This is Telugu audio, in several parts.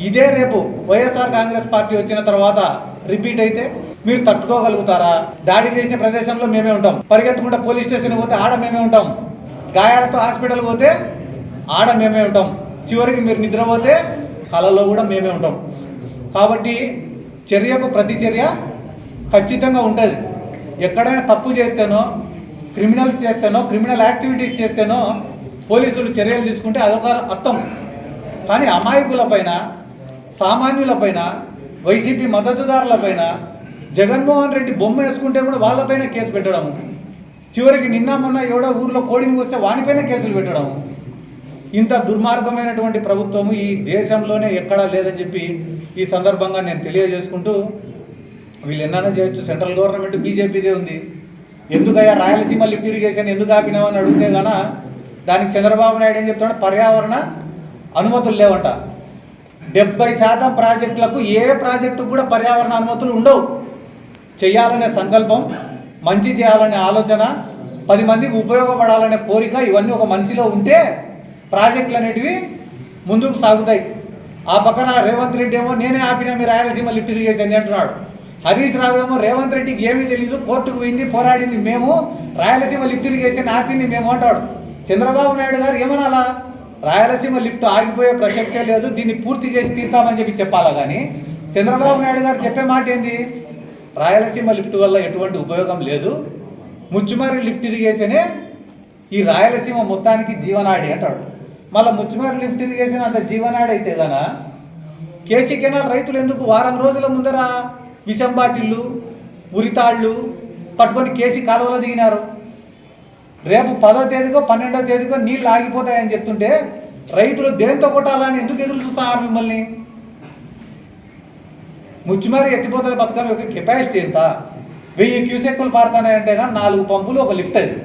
ఇదే రేపు వైఎస్ఆర్ కాంగ్రెస్ పార్టీ వచ్చిన తర్వాత రిపీట్ అయితే మీరు తట్టుకోగలుగుతారా? దాడి చేసిన ప్రదేశంలో మేమే ఉంటాం, పరిగెత్తుకుంటే పోలీస్ స్టేషన్ పోతే ఆడ మేమే ఉంటాం, గాయాలతో హాస్పిటల్ పోతే ఆడ మేమే ఉంటాం, చివరికి మీరు నిద్రపోతే కళలో కూడా మేమే ఉంటాం. కాబట్టి చర్యకు ప్రతి చర్య ఖచ్చితంగా ఉంటుంది. ఎక్కడైనా తప్పు చేస్తేనో, క్రిమినల్స్ చేస్తేనో, క్రిమినల్ యాక్టివిటీస్ చేస్తేనో పోలీసులు చర్యలు తీసుకుంటే అదొక అర్థం. కానీ అమాయకులపైన, సామాన్యులపైన, వైసీపీ మద్దతుదారులపైన, జగన్మోహన్ రెడ్డి బొమ్మ వేసుకుంటే కూడా వాళ్ళపైన కేసు పెట్టడము, చివరికి నిన్న మొన్న ఎవడో ఊర్లో కోడింగ్ వస్తే వానిపైన కేసులు పెట్టడము, ఇంత దుర్మార్గమైనటువంటి ప్రభుత్వము ఈ దేశంలోనే ఎక్కడా లేదని చెప్పి ఈ సందర్భంగా నేను తెలియజేసుకుంటూ, వీళ్ళు ఎన్నైనా చేయొచ్చు, సెంట్రల్ గవర్నమెంట్ బీజేపీదే ఉంది, ఎందుకయ్యా రాయలసీమ లిఫ్ట్ ఇరిగేషన్ ఎందుకు ఆపినామని అడిగితే గానా దానికి చంద్రబాబు నాయుడు ఏం చెప్తాడు, పర్యావరణ అనుమతులు లేవంట. 70% ప్రాజెక్టులకు ఏ ప్రాజెక్టుకు కూడా పర్యావరణ అనుమతులు ఉండవు. చేయాలనే సంకల్పం, మంచి చేయాలనే ఆలోచన, 10 మందికి ఉపయోగపడాలనే కోరిక, ఇవన్నీ ఒక మనిషిలో ఉంటే ప్రాజెక్టులు అనేటివి ముందుకు సాగుతాయి. ఆ పక్కన రేవంత్ రెడ్డి ఏమో నేనే ఆపినా మీ రాయలసీమ లిఫ్ట్ ఇరిగేషన్ అంటున్నాడు. హరీష్ రావు ఏమో రేవంత్ రెడ్డికి ఏమీ తెలియదు, కోర్టుకు పోయింది, పోరాడింది మేము, రాయలసీమ లిఫ్ట్ ఇరిగేషన్ ఆపింది మేము అంటాడు. చంద్రబాబు నాయుడు గారు ఏమనాలా, రాయలసీమ లిఫ్ట్ ఆగిపోయే ప్రసక్తే లేదు, దీన్ని పూర్తి చేసి తీర్తామని చెప్పి చెప్పాలా. కానీ చంద్రబాబు నాయుడు గారు చెప్పే మాట ఏంది, రాయలసీమ లిఫ్ట్ వల్ల ఎటువంటి ఉపయోగం లేదు, ముచ్చుమర్రి లిఫ్ట్ ఇరిగేషనే ఈ రాయలసీమ మొత్తానికి జీవనాడి అంటాడు. మళ్ళీ ముచ్చుమర్రి లిఫ్ట్ ఇరిగేషన్ అంత జీవనాడి అయితే గాన కేసీ కెనాల్ రైతులు ఎందుకు వారం రోజుల ముందర విషం బాటిళ్ళు, ఉరితాళ్ళు పట్టుకొని కేసీ కాలువలో దిగినారు? రేపు 10వ తేదీకో 12వ తేదీకో నీళ్ళు ఆగిపోతాయని చెప్తుంటే రైతులు దేంతో కొట్టాలని ఎందుకు ఎదురు చూస్తున్నారు మిమ్మల్ని? ముచ్చుమర్రి ఎత్తిపోతల పథకం యొక్క కెపాసిటీ ఎంత? 1000 క్యూసెక్కులు పారుతాయంటే కానీ 4 పంపులు, ఒక లిఫ్ట్. అది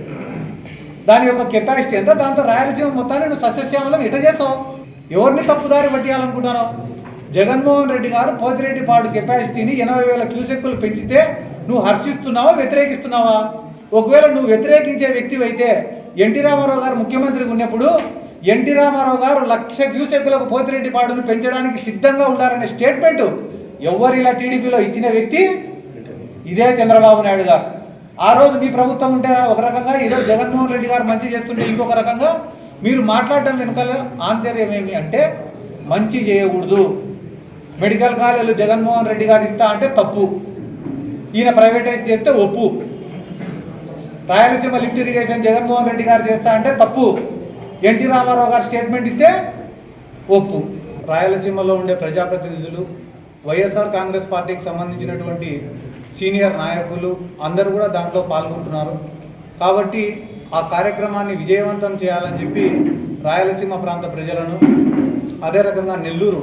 దాని యొక్క కెపాసిటీ ఎంత? దాంతో రాయలసీమ మొత్తాన్ని నువ్వు సస్యశ్యామలం ఇట చేసావు. ఎవరిని తప్పుదారి పట్టియాలనుకుంటాను? జగన్మోహన్ రెడ్డి గారు పోతిరెడ్డిపాడు కెపాసిటీని 80,000 క్యూసెక్కులు పెంచితే నువ్వు హర్షిస్తున్నావా, వ్యతిరేకిస్తున్నావా? ఒకవేళ నువ్వు వ్యతిరేకించే వ్యక్తి అయితే ఎన్టీ రామారావు గారు ముఖ్యమంత్రిగా ఉన్నప్పుడు ఎన్టీ రామారావు గారు 1,00,000 క్యూసెక్కులకు పోతిరెడ్డిపాడును పెంచడానికి సిద్ధంగా ఉండాలనే స్టేట్మెంట్ ఎవరు ఇలా టీడీపీలో ఇచ్చిన వ్యక్తి ఇదే చంద్రబాబు నాయుడు గారు. ఆ రోజు మీ ప్రభుత్వం ఉంటే ఒక రకంగా, ఈరోజు జగన్మోహన్ రెడ్డి గారు మంచి చేస్తుంటే ఇంకొక రకంగా. మీరు మాట్లాడటం వెనుకాల ఆంతర్యం ఏమి అంటే మంచి చేయకూడదు, మెడికల్ కాలేజీలు జగన్మోహన్ రెడ్డి గారు ఇస్తా అంటే తప్పు, ఈయన ప్రైవేటైజ్ చేస్తే ఒప్పు, రాయలసీమ లిఫ్ట్ ఇరిగేషన్ జగన్మోహన్ రెడ్డి గారు చేస్తా అంటే తప్పు, ఎన్టీ రామారావు గారు స్టేట్మెంట్ ఇస్తే ఒప్పు. రాయలసీమలో ఉండే ప్రజాప్రతినిధులు, వైఎస్ఆర్ కాంగ్రెస్ పార్టీకి సంబంధించినటువంటి సీనియర్ నాయకులు అందరూ కూడా దాంట్లో పాల్గొంటున్నారు. కాబట్టి ఆ కార్యక్రమాన్ని విజయవంతం చేయాలని చెప్పి రాయలసీమ ప్రాంత ప్రజలను, అదే రకంగా నెల్లూరు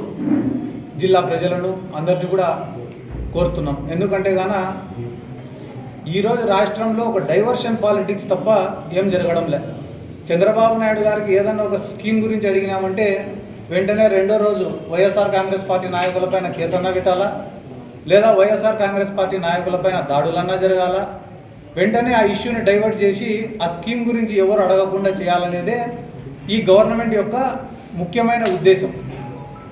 జిల్లా ప్రజలను అందరినీ కూడా కోరుతున్నాం. ఎందుకంటే గాన ఈరోజు రాష్ట్రంలో ఒక డైవర్షన్ పాలిటిక్స్ తప్ప ఏం జరగడం లేదు. చంద్రబాబు నాయుడు గారికి ఏదన్నా ఒక స్కీమ్ గురించి అడిగినామంటే వెంటనే 2వ రోజు వైఎస్ఆర్ కాంగ్రెస్ పార్టీ నాయకులపైన కేసన్నా పెట్టాలా, లేదా వైఎస్ఆర్ కాంగ్రెస్ పార్టీ నాయకులపైన దాడులన్నా జరగాల, వెంటనే ఆ ఇష్యూని డైవర్ట్ చేసి ఆ స్కీమ్ గురించి ఎవరు అడగకుండా చేయాలనేదే ఈ గవర్నమెంట్ యొక్క ముఖ్యమైన ఉద్దేశం.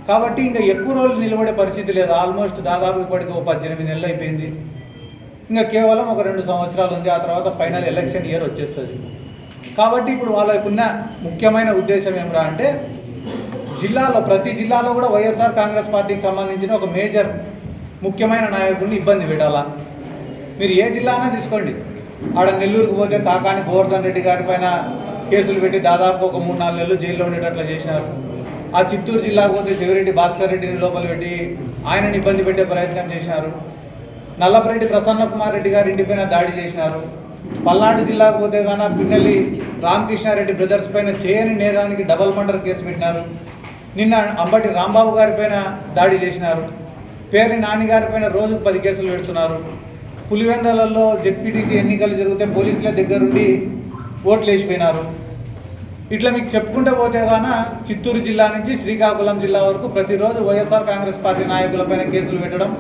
కాబట్టి ఇంకా ఎక్కువ రోజులు నిలబడే పరిస్థితి లేదు. ఆల్మోస్ట్ దాదాపు ఇప్పటికి 18 నెలలు అయిపోయింది. ఇంకా కేవలం ఒక 2 సంవత్సరాలు ఉంది, ఆ తర్వాత ఫైనల్ ఎలక్షన్ ఇయర్ వచ్చేస్తుంది. కాబట్టి ఇప్పుడు వాళ్ళకున్న ముఖ్యమైన ఉద్దేశం ఏమిరా అంటే జిల్లాలో, ప్రతి జిల్లాలో కూడా వైఎస్ఆర్ కాంగ్రెస్ పార్టీకి సంబంధించిన ఒక మేజర్ ముఖ్యమైన నాయకుడిని ఇబ్బంది పెట్టాలా. మీరు ఏ జిల్లానా తీసుకోండి, ఆడ నెల్లూరుకు పోతే కాకాని గోవర్ధన్ రెడ్డి గారి పైన కేసులు పెట్టి దాదాపు ఒక 3-4 నెలలు జైల్లో ఉండేటట్లు చేసినారు. ఆ చిత్తూరు జిల్లాకు పోతే శివరెడ్డి భాస్కర్ రెడ్డిని లోపల పెట్టి ఆయనని ఇబ్బంది పెట్టే ప్రయత్నం చేసినారు. నల్లపరెడ్డి ప్రసన్న కుమార్ రెడ్డి గారి ఇంటిపైన దాడి చేసినారు. పల్నాడు జిల్లాకు పోతే గాన పిన్నెల్లి రామకృష్ణారెడ్డి బ్రదర్స్ పైన చేయని నేరానికి డబల్ మర్డర్ కేసు పెట్టినారు. నిన్న అంబటి రాంబాబు గారి పైన దాడి చేసినారు. పేర్ని నాని గారి పైన రోజుకు 10 కేసులు పెడుతున్నారు. పులివెందలలో జెడ్పీటీసీ ఎన్నికలు జరిగితే పోలీసుల దగ్గరుండి ఓట్లు వేసిపోయినారు. ఇట్లా మీకు చెప్పుకుంటూ పోతే గాన చిత్తూరు జిల్లా నుంచి శ్రీకాకుళం జిల్లా వరకు ప్రతిరోజు వైఎస్ఆర్ కాంగ్రెస్ పార్టీ నాయకులపైన కేసులు పెట్టడం,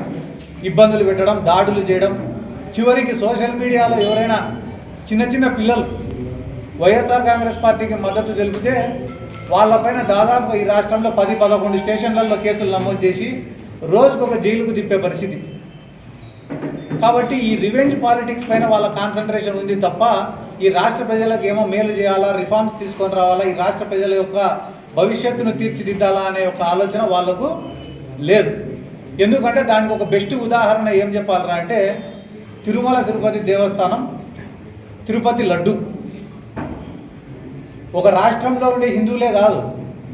ఇబ్బందులు పెట్టడం, దాడులు చేయడం, చివరికి సోషల్ మీడియాలో ఎవరైనా చిన్న చిన్న పిల్లలు వైఎస్ఆర్ కాంగ్రెస్ పార్టీకి మద్దతు తెలిపితే వాళ్ళపైన దాదాపు ఈ రాష్ట్రంలో 10-11 స్టేషన్లలో కేసులు నమోదు చేసి రోజుకొక జైలుకు తిప్పే పరిస్థితి. కాబట్టి ఈ రివెంజ్ పాలిటిక్స్ పైన వాళ్ళ కాన్సన్ట్రేషన్ ఉంది తప్ప ఈ రాష్ట్ర ప్రజలకు ఏమో మేలు చేయాలా, రిఫార్మ్స్ తీసుకొని రావాలా, ఈ రాష్ట్ర ప్రజల యొక్క భవిష్యత్తును తీర్చిదిద్దాలా అనే ఒక ఆలోచన వాళ్ళకు లేదు. ఎందుకంటే దానికి ఒక బెస్ట్ ఉదాహరణ ఏం చెప్పాలరా అంటే తిరుమల తిరుపతి దేవస్థానం, తిరుపతి లడ్డు. ఒక రాష్ట్రంలో ఉండే హిందువులే కాదు,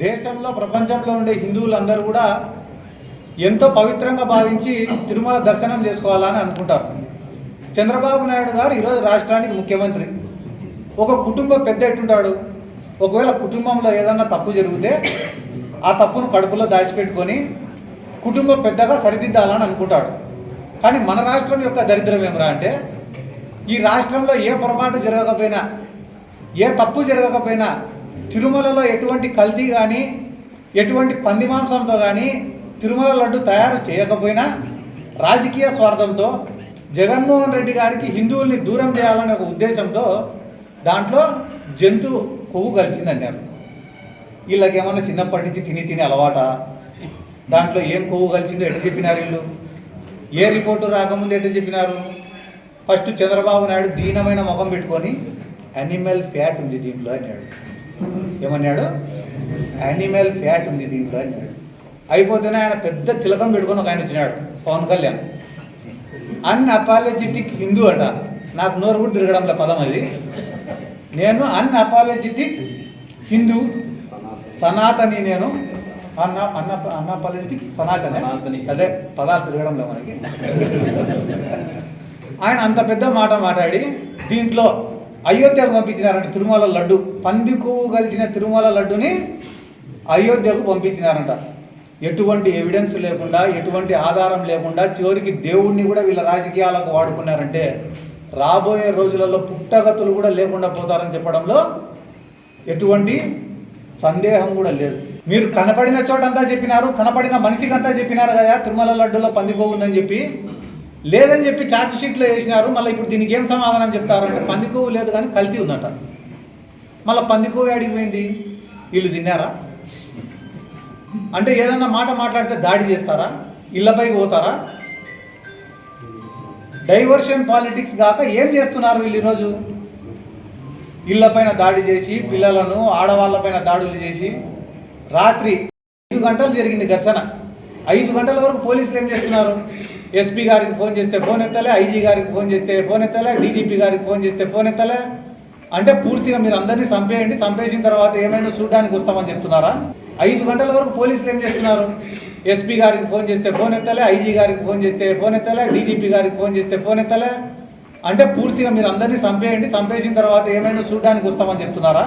దేశంలో ప్రపంచంలో ఉండే హిందువులందరూ కూడా ఎంతో పవిత్రంగా భావించి తిరుమల దర్శనం చేసుకోవాలని అనుకుంటారు. చంద్రబాబు నాయుడు గారు ఈరోజు రాష్ట్రానికి ముఖ్యమంత్రి. ఒక కుటుంబ పెద్ద ఎట్టుంటాడు, ఒకవేళ కుటుంబంలో ఏదన్నా తప్పు జరిగితే ఆ తప్పును కడుపులో దాచిపెట్టుకొని కుటుంబ పెద్దగా సరిదిద్దాలని అనుకుంటాడు. కానీ మన రాష్ట్రం యొక్క దరిద్రం ఏమరా అంటే ఈ రాష్ట్రంలో ఏ పొరపాటు జరగకపోయినా, ఏ తప్పు జరగకపోయినా, తిరుమలలో ఎటువంటి కల్తీ కానీ ఎటువంటి పంది మాంసంతో కానీ తిరుమల లడ్డు తయారు చేయకపోయినా రాజకీయ స్వార్థంతో జగన్మోహన్ రెడ్డి గారికి హిందువుల్ని దూరం చేయాలనే ఒక ఉద్దేశంతో దాంట్లో జంతు కొవ్వు కలిసిందన్నారు. వీళ్ళకి ఏమన్నా చిన్నప్పటి నుంచి తిని అలవాట, దాంట్లో ఏం కొవ్వు కలిసిందో ఎట్లా చెప్పినారు వీళ్ళు, ఏ రిపోర్టు రాకముందు ఎట్లా చెప్పినారు. ఫస్ట్ చంద్రబాబు నాయుడు దీనమైన ముఖం పెట్టుకొని యానిమల్ ఫ్యాట్ ఉంది దీంట్లో అన్నాడు. ఏమన్నాడు? యానిమల్ ఫ్యాట్ ఉంది దీంట్లో అన్నాడు. అయిపోతేనే ఆయన పెద్ద తిలకం పెట్టుకొని ఒక ఆయన వచ్చినాడు, పవన్ కళ్యాణ్. అన్అపాలజెటిక్ హిందూ అట. నాకు నోరు కూడా తిరగడంలో పదం అది. నేను అన్అపాలజెటిక్ హిందూ, సనాతని. నేను అన్అపాలజెటిక్ సనాతని, అదే పదాలు తిరగడంలో మనకి. ఆయన అంత పెద్ద మాట మాట్లాడి దీంట్లో అయోధ్యకు పంపించినారంట. తిరుమల లడ్డు, పంది కొవ్వు కలిసిన తిరుమల లడ్డుని అయోధ్యకు పంపించినారంట. ఎటువంటి ఎవిడెన్స్ లేకుండా, ఎటువంటి ఆధారం లేకుండా, చివరికి దేవుణ్ణి కూడా వీళ్ళ రాజకీయాలకు వాడుకున్నారంటే రాబోయే రోజులలో పుట్టగతులు కూడా లేకుండా పోతారని చెప్పడంలో ఎటువంటి సందేహం కూడా లేదు. మీరు కనపడిన చోటంతా చెప్పినారు, కనపడిన మనిషికి అంతా చెప్పినారు కదా తిరుమల లడ్డులో పంది కొవ్వు ఉందని చెప్పి. లేదని చెప్పి ఛార్జ్ షీట్లో వేసినారు. మళ్ళీ ఇప్పుడు దీనికి ఏం సమాధానం చెప్తారంటే పంది కొవ్వు లేదు కానీ కల్తీ ఉందంట. మళ్ళీ పంది కొవ్వు అడిగిపోయింది, వీళ్ళు తిన్నారా అంటే ఏదన్నా మాట మాట్లాడితే దాడి చేస్తారా, ఇళ్ళపైకి పోతారా? డైవర్షన్ పాలిటిక్స్ కాక ఏం చేస్తున్నారు వీళ్ళు ఈరోజు? ఇళ్ళపైన దాడి చేసి, పిల్లలను ఆడవాళ్ళపైన దాడులు చేసి, రాత్రి 5 గంటలు జరిగింది ఘర్షణ. 5 గంటల వరకు పోలీసులు ఏం చేస్తున్నారు? ఎస్పీ గారికి ఫోన్ చేస్తే ఫోన్ ఎత్తలే, ఐజీ గారికి ఫోన్ చేస్తే ఫోన్ ఎత్తలే, డీజీపీ గారికి ఫోన్ చేస్తే ఫోన్ ఎత్తలే. అంటే పూర్తిగా మీరు అందరినీ చంపేయండి, చంపేసిన తర్వాత ఏమైనా చూడడానికి వస్తామని చెప్తున్నారా? 5 గంటల వరకు పోలీసులు ఏం చేస్తున్నారు? ఎస్పీ గారికి ఫోన్ చేస్తే ఫోన్ ఎత్తలే, ఐజీ గారికి ఫోన్ చేస్తే ఫోన్ ఎత్తలే, డీజీపీ గారికి ఫోన్ చేస్తే ఫోన్ ఎత్తలే. అంటే పూర్తిగా మీరు అందరినీ చంపేయండి, చంపేసిన తర్వాత ఏమైనా చూడడానికి వస్తామని చెప్తున్నారా?